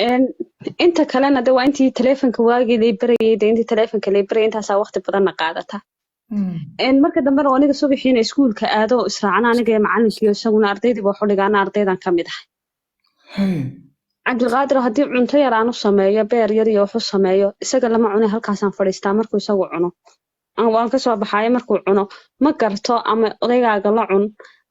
إن أنت كلنا ده وأنتِ تليفونك واagii lay barayay de intii taleefanka lay barayay intaasaa waqti badanna qaadata marka dambena aniga subaxiina iskuulka aado israacana aniga iyo macalinkiiyo isaguna ardaydii baa xudhigaana ardaydan ka mid ahay cabdiqaadir haddii cunto yar aan u sameeyo beer yar iyo wax u sameeyo isaga lama cunay halkaasaan fadhiistaa markuu isagu cuno waan kasoo baxaaya markuu cuno ma garto ama odaygaaga la cun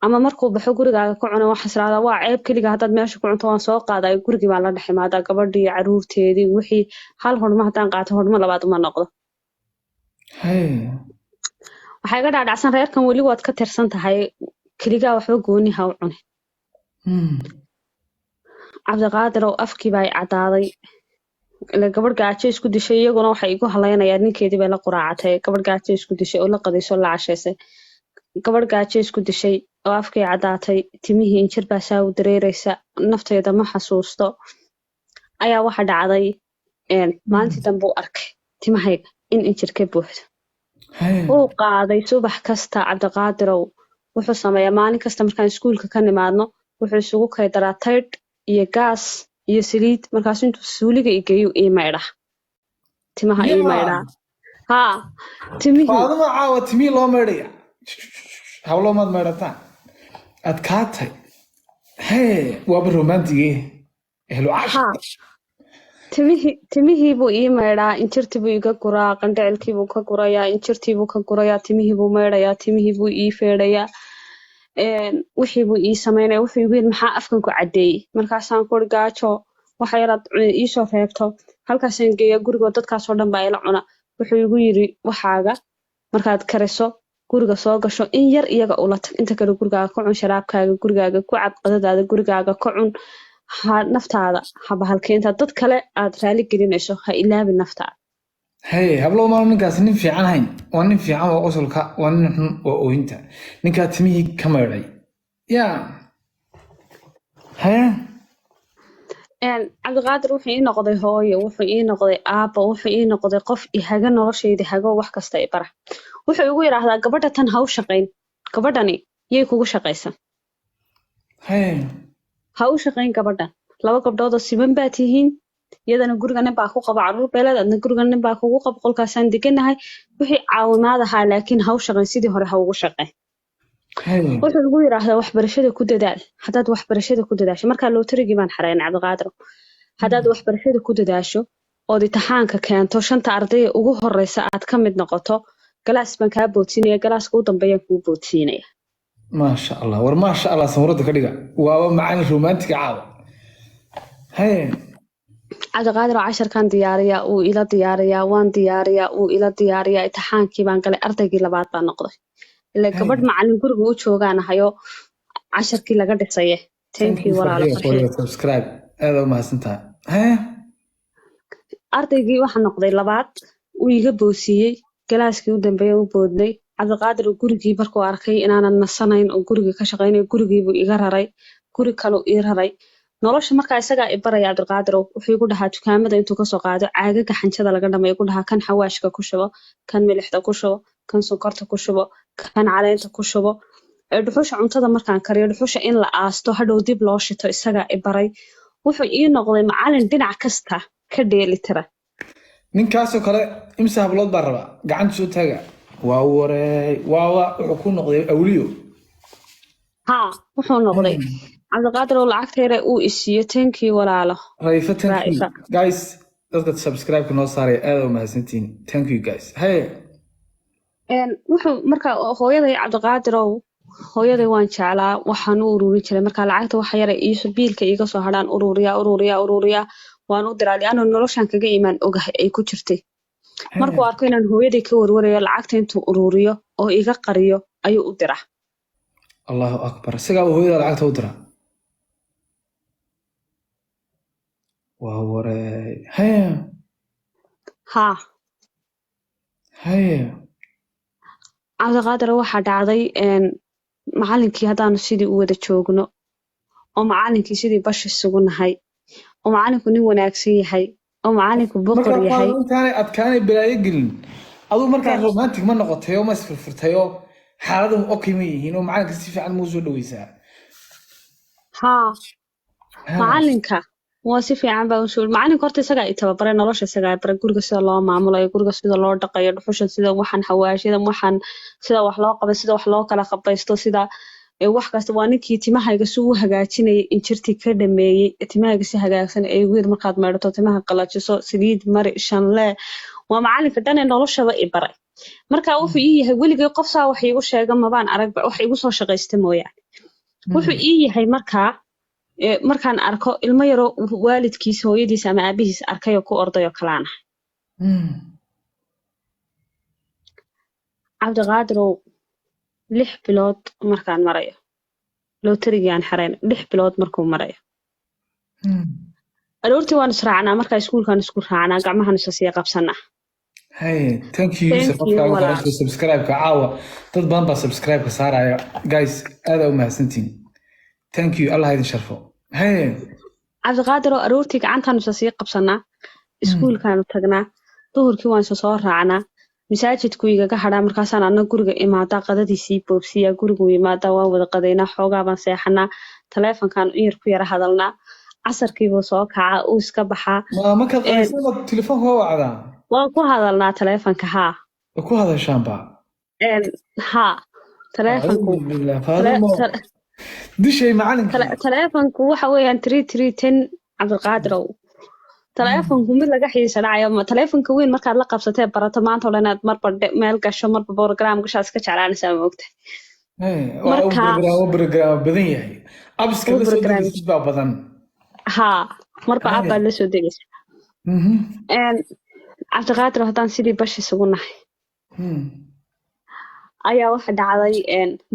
ama markuu baxo gurigaaga ka cuno waxaas raada waa ceeb keliga haddaad meesha ku cunto waan soo qaadayo gurigii baan la dhex imaadaa gabadhii caruurteedii wixii hal hodhmo haddaan qaato hodhmo labaad uma noqdo waxay iga dhaadhacsan reerkan weli waad ka tirsan tahay keligaa waxba gooni ha u cune cabdiqaadir oo afkii baa caddaaday ila gabadh gaajo isku dishay iyaguna waxay igu halaynayaan ninkeedii bay la quraacatay gabadh gaajo isku dishay oo la qadayso la cashaysay gabadh gaajo isku dishay oo afkii caddaatay timihii injir baa saa u dareeraysa nafteeda ma xasuusto ayaa waxa dhacday maalintii dambe u arkay timahayga in injir ka buuxdo uu qaaday subax kasta cabdiqaadirow wuxuu sameeyaa maalin kasta markaan iskuulka ka nimaadno wuxuu isugu kaydaraa taydh iyo gaas iyo saliid markaas intuu suuliga igeeyu ii maydhaa timaha ii maydhaa haa timihii aduma caawa timihii loo maydhaya hawloomaad maydhataan adkaatay waaba romantige ehlo timihii buu ii maydhaa injirtii buu iga guraa qandhicilkii buu ka gurayaa injirtii buu ka gurayaa timihii buu maydhayaa timihii buu ii feedhayaa wixii buu ii samaynaya wuxuu igu yidhi maxaa afkan ku caddeeyey markaasaan kuri gaajo waxa yaraad iisoo reebto halkaasaan geeya gurigoo dadkaasoo dhan baa ila cuna wuxuu igu yidhi waxaaga markaad kariso guriga soo gasho in yar iyaga ula tag inta kale gurigaaga ka cun sharaabkaaga gurigaaga ku cab qadadaada gurigaaga ka cun ha naftaada haba halkeenta dad kale aad raali gelinayso ha ilaabin naftaada hablo maal ninkaas nin fiican hayn waa nin fiican waa qosolka waa nin xun waa oohinta ninkaa timihii ka maydhay cabdiqaadir wuxuu ii noqday hooyo wuxuu ii noqday aabba wuxuu ii noqday qof ihaga noloshayda hago wax kasta i bara wuxuu igu yidhaahdaa gabadha tan ha u shaqayn gabadhani yay kugu shaqaysan ha u shaqayn gabadhan 2 gabdhoodoo siman baa tihiin iyadana guriga nin baa ku qaba caruur beeleed adna guriga nin baa kugu qaba qolkaasaan deganahay wixii caawimaad ahaa laakiin ha u shaqayn sidii hore ha ugu shaqayn wuxuu igu yidhaahdaa waxbarashada ku dadaal haddaad waxbarashada ku dadaasho markaa lootarigii baan xaraynay cabdiqaadir haddaad waxbarashada ku dadaasho ood imtixaanka keento 5 ardayda ugu horeysa aad ka mid noqoto galaas baan kaa boodsiinaya galaaska u dambeeyaan kuu boodsiinaya maasha allah war maasha allah sawirada ka dhiga waaba macalin romantiga caawa cabdiqaadir oo casharkan diyaariyaa uu ila diyaariyaa waan diyaariyaa uu ila diyaariyaa imtixaankii baan galay ardaygii labaad baan noqday ila gabadh macalin guriga u joogaan ahayo casharkii laga dhisaye tankii walaalo subscribe aad u mahadsantahay ardaygii waxaa noqday labaad uu iga boosiyey galaaskii u dambeeyay u boodnay cabdiqaadir oo gurigii markuu arkay inaanan nasanayn oo guriga ka shaqaynayo gurigiibuu iga raray guri kaleu ii raray nolosha markaa isagaa i baraya cabdiqaadir wuxuu igu dhahaa dukaamada intuu kasoo qaado caagaga xanjada laga dhamay igu dhahaa kan xawaashka ku shubo kan milixda ku shubo kan sonkorta ku shubo kan caleenta ku shubo dhuxusha cuntada markaan kariyo dhuxusha in la aasto hadhow dib loo shito isagaa i baray wuxuu ii noqday macalin dhinac kasta ka dheeli tira ninkaasoo kale imse hablood baa rabaa gacanta soo taaga waa wareey wuxuu ku noqday awliyo wuxuu noqday cabdiqaadir oo lacagteera uu isiiyo tankii walaalo raifa thank you guys dadka subscribe noo saaray aad u mahadsantiin thank you guys wuxuu markaa hooyaday cabdiqaadirow hooyaday waan jeclaa waxaan u ururin jiray markaa lacagta waxa yara iiso biilka iiga soo hadhaan ururiyaa waan u diraa lianoo noloshaan kaga imaan ogahay ay ku jirtay markuu arko inaan hooyaday ka warwarayo lacagta intuu ururiyo oo iga qariyo ayuu u diraa allahu akbar isagaa hooyada lacagta u diraa waa wareey cabdiqaadir waxaa dhacday macalinkii haddaanu sidii u wada joogno oo macalinkii sidii bash isugu nahay oo macalinku nin wanaagsan yahay oo macalinku boqor yahay intaanay adkaanay balaayo gelin aduu markaa romantic ma noqotay oo ma isfirfirtay oo xaaladu okay ma yihiin oo macalinka si fiican muu soo dhaweysaa macalinka waa si fiican baa u soo macalinka horta isagaa i tababaray nolosha isagaa baray guriga sida loo maamulayo guriga sida loo dhaqayo dhuxusha sida waxaan xawaashida waxaan sida wax loo qabay sida wax loo kala qabaysto sida wax kasta waa ninkii timahayga si uu hagaajinayay injirtii ka dhameeyey timahayga si hagaagsan ay wiir markaad maydhato timaha qalajiso saliid mari shanle waa macalinka dhan ee noloshaba i baray marka wuxuu ii yahay weligay qof saa wax iigu sheega mabaan aragba wax igu soo shaqaysta mooyaane wuxuu ii yahay markaan arko ilmo yaroo waalidkiisa hooyadiisa ama aabihiis arkay oo ku orday oo kalaana cabdiqaadirow 6 bilood markaan marayo lootarigii aan xarayn 6 bilood markuu marayo aroortii waan israacnaa markaa iskuulkaan isku raacnaa gacmahan isa sii qabsanaa Hey, thank you Yusuf for subscribe ka caawa dad badan baa subscribe ka saaraya guys aad u mahadsantiin thank you Allah idin sharfo hey cabdiqaadir aroortii gacantaan isa sii qabsanaa iskuulkaan tagnaa duhurkii waan soo raacnaa masaajidku igaga hadhaa markaasaan anna guriga imaadaa qadadiisii boobsiya gurigu imaadaa waan wada qadaynaa xoogaa baan seexanaa taleefankaan u yar ku yara hadalnaa casarkiibuu soo kacaa uu iska baxaa ma ka qaysada telefoonka waa wacdaa waan ku hadalnaa taleefanka haa ku hadashaanba haa taleefanku dishay macalinka taleefanku waxa weeyaan 3310 cabdiqaadirow taleefanku mid laga xiisa dhacayo taleefanka weyn markaad la qabsatee barato maanta oo inaad marba meel gasho marba program gasho iska jeclaanaysaa moogta marka program badan yahay abska la soo degaysid baa badan haa marba app la soo degaysa cabdiqaadir haddaan sidii bash isugu nahay ayaa waxa dhacday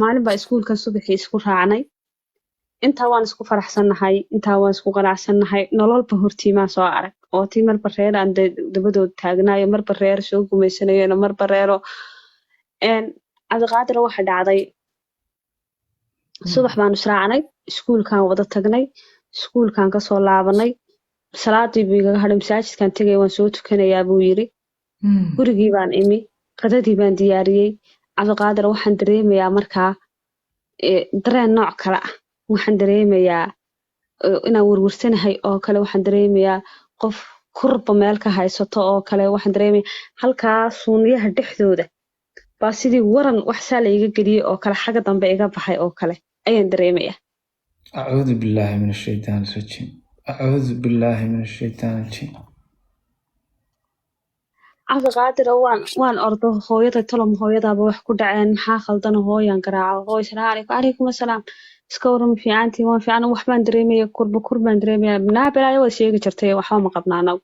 maalin baa iskuulkan subaxii isku raacnay intaa waan isku faraxsannahay intaa waan isku qanacsannahay nololba hortiimaan soo arag oo tii marba reer aan dabadood taagnaayo marba reer soo gumaysanayona marba reero cabdiqaadir waxa dhacday subax baan israacnay iskuulkaan wada tagnay iskuulkaan kasoo laabanay salaadii buu igaga hadhay masaajidkaan tegay waan soo tukanayaa buu yiri gurigii baan imi qadadii baan diyaariyey cabdiqaadir waxaan dareemayaa markaa dareen nooc kale ah waxaan dareemayaa inaan warwarsanahay oo kale waxaan dareemayaa qof kurba meel ka haysato oo kale waxaan dareemayaa halkaa suuniyaha dhexdooda baa sidii waran wax saa la iga geliyey oo kale xagga dambe iga baxay oo kale ayaan dareemayaa أعوذ بالله من الشيطان الرجيم أعوذ بالله من الشيطان الرجيم cabdiqaadir waan ordo hooyada tolom hooyadaaba wax ku dhaceen maxaa khaldana hooyaan garaaco hooy salaamu calaykum asalaam iska waran fiicantii waan fiican waxbaan dareemaya kurbaan dareemaya naabelaayo waad sheegi jirtay waxba ma qabnaa anagu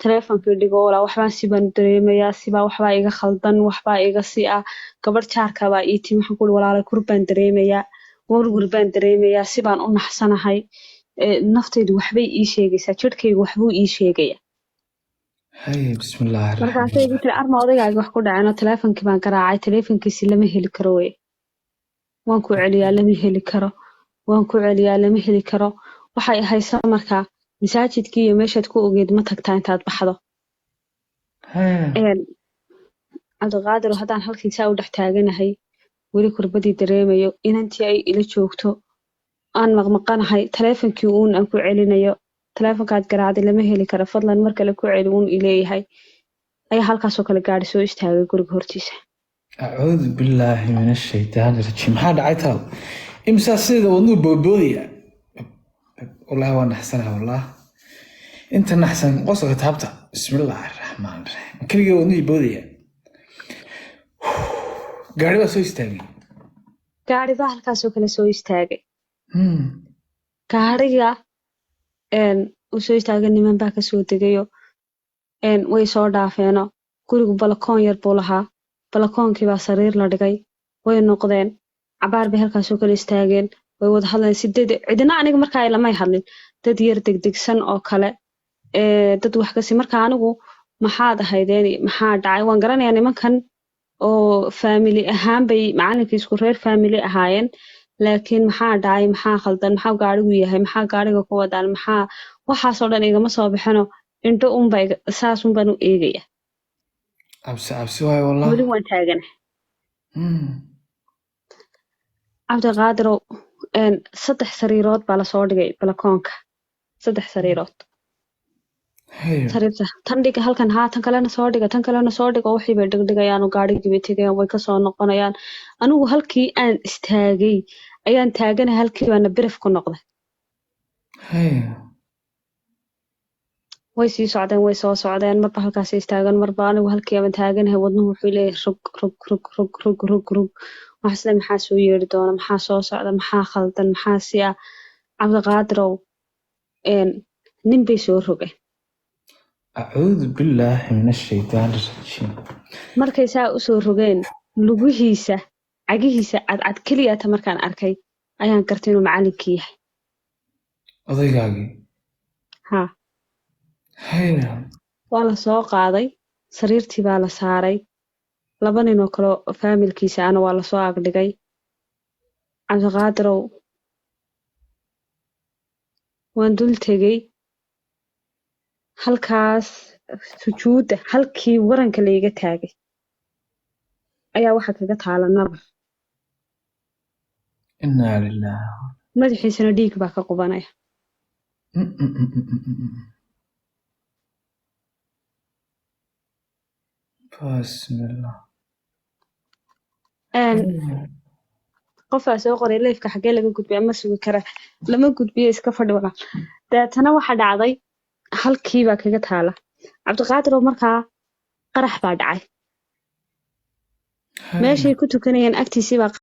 taleefonkii dhigoola waxbaan sibaan dareemayaa sibaa waxbaa iga khaldan waxbaa iga si ah gabadh jaarkabaa ii timi waxaan kuhi walaalay kurbaan dareemayaa warwar baan dareemayaa sibaan u naxsanahay naftaydu waxbay ii sheegaysaa jidhkaygu waxbuu ii sheegaya hay bismillaahi markaasay igu tiri arma odaygaaga wax ku dhaceen oo taleefonkii baan garaacay taleefonkiisi lama heli karo wey waan ku celiyaa lama heli karo waan ku celiyaa lama heli karo waxay haysaa markaa masaajidkii iyo meeshaad ku ogeed ma tagtaa intaad baxdo cabdiqaadir haddaan halkiisaa u dhex taaganahay weli kurbadii dareemayo inantii ay ila joogto aan maqmaqanahay taleefonkii uun aan ku celinayo taleefonkaad garaacday lama heli karo fadlan mar kale ku celi uun ileeyahay ayaa halkaasoo kale gaari soo istaagay guriga hortiisa أعوذ بالله من الشيطان الرجيم هذا عيتال إمسا سيدة ونو بودبودية والله وانا حسنها والله انت نحسن قصة تهبطة بسم الله الرحمن الرحيم كل يوم ونو بودية gaari baa soo istaagay gaari baa halkaasoo kale soo istaagay gaariga uu soo istaagay niman baa kasoo degayo way soo dhaafeeno gurigu balakoon yar buu lahaa balakoonkii baa sariir la dhigay way noqdeen cabaar bay halkaasoo kale istaageen way wada hadleen cidina aniga markaa lamay hadlin dad yar degdegsan oo kale dad wax kasi markaa anigu maxaad ahaydeen maxaa dhacay waan garanayaa nimankan oo family ahaan bay macalinkii isku reer family ahaayeen laakiin maxaa dhacay maxaa khaldan maxaa gaarigu yahay maxaa gaariga ku wadaan maxaa waxaasoo dhan igama soo bixino indho unba saas unbaan u eegaya cabsi waayo wallah weli waan taagana cabdiqaadirow 3 sariirood baa lasoo dhigay balakoonka saddex sariirood Haye. sariirta tan dhiga halkan haa tan kalena soo dhiga tan kalena soo dhiga wixii bay dhigdhigayaan oo gaadhigii bay tegayaan way kasoo noqonayaan anigu halkii aan istaagay ayaan taaganahay halkii baana birif ku noqday Haye. way sii socdeen way soo socdeen marba halkaas istaagan marba anigu halkii aan taaganahay wadnuhu wuxuu leeyahay rug waxaasle maxaa soo yeeri doona maxaa soo socda maxaa khaldan maxaa si ah cabdiqaadirow nin bay soo rogeen أعوذ بالله من الشيطان الرجيم. markay saa usoo rogeen lugihiisa cagihiisa cadcad keliyata markaan arkay ayaan gartay inuu macalinkii yahay odaygaagii. haa Haye. waa la soo qaaday sariirtii baa la saaray laba nin oo kale oo faamilkiisa ana waa lasoo agdhigay cabdiqaadirow waan dul tegey halkaas sujuudda halkii waranka layga taagay ayaa waxa kaga taala nabar إنا لله. madaxiisana dhiig baa ka qubanaya بسم الله. qofaa soo qoray leefka xaggee laga gudbiya ma sugi kara lama gudbiyo iska fadhi walaa deetana waxa dhacday halkii baa kaga taala cabdiqaadirow markaa qarax baa dhacay Haye. meeshay ku tukanayeen agtiisii baa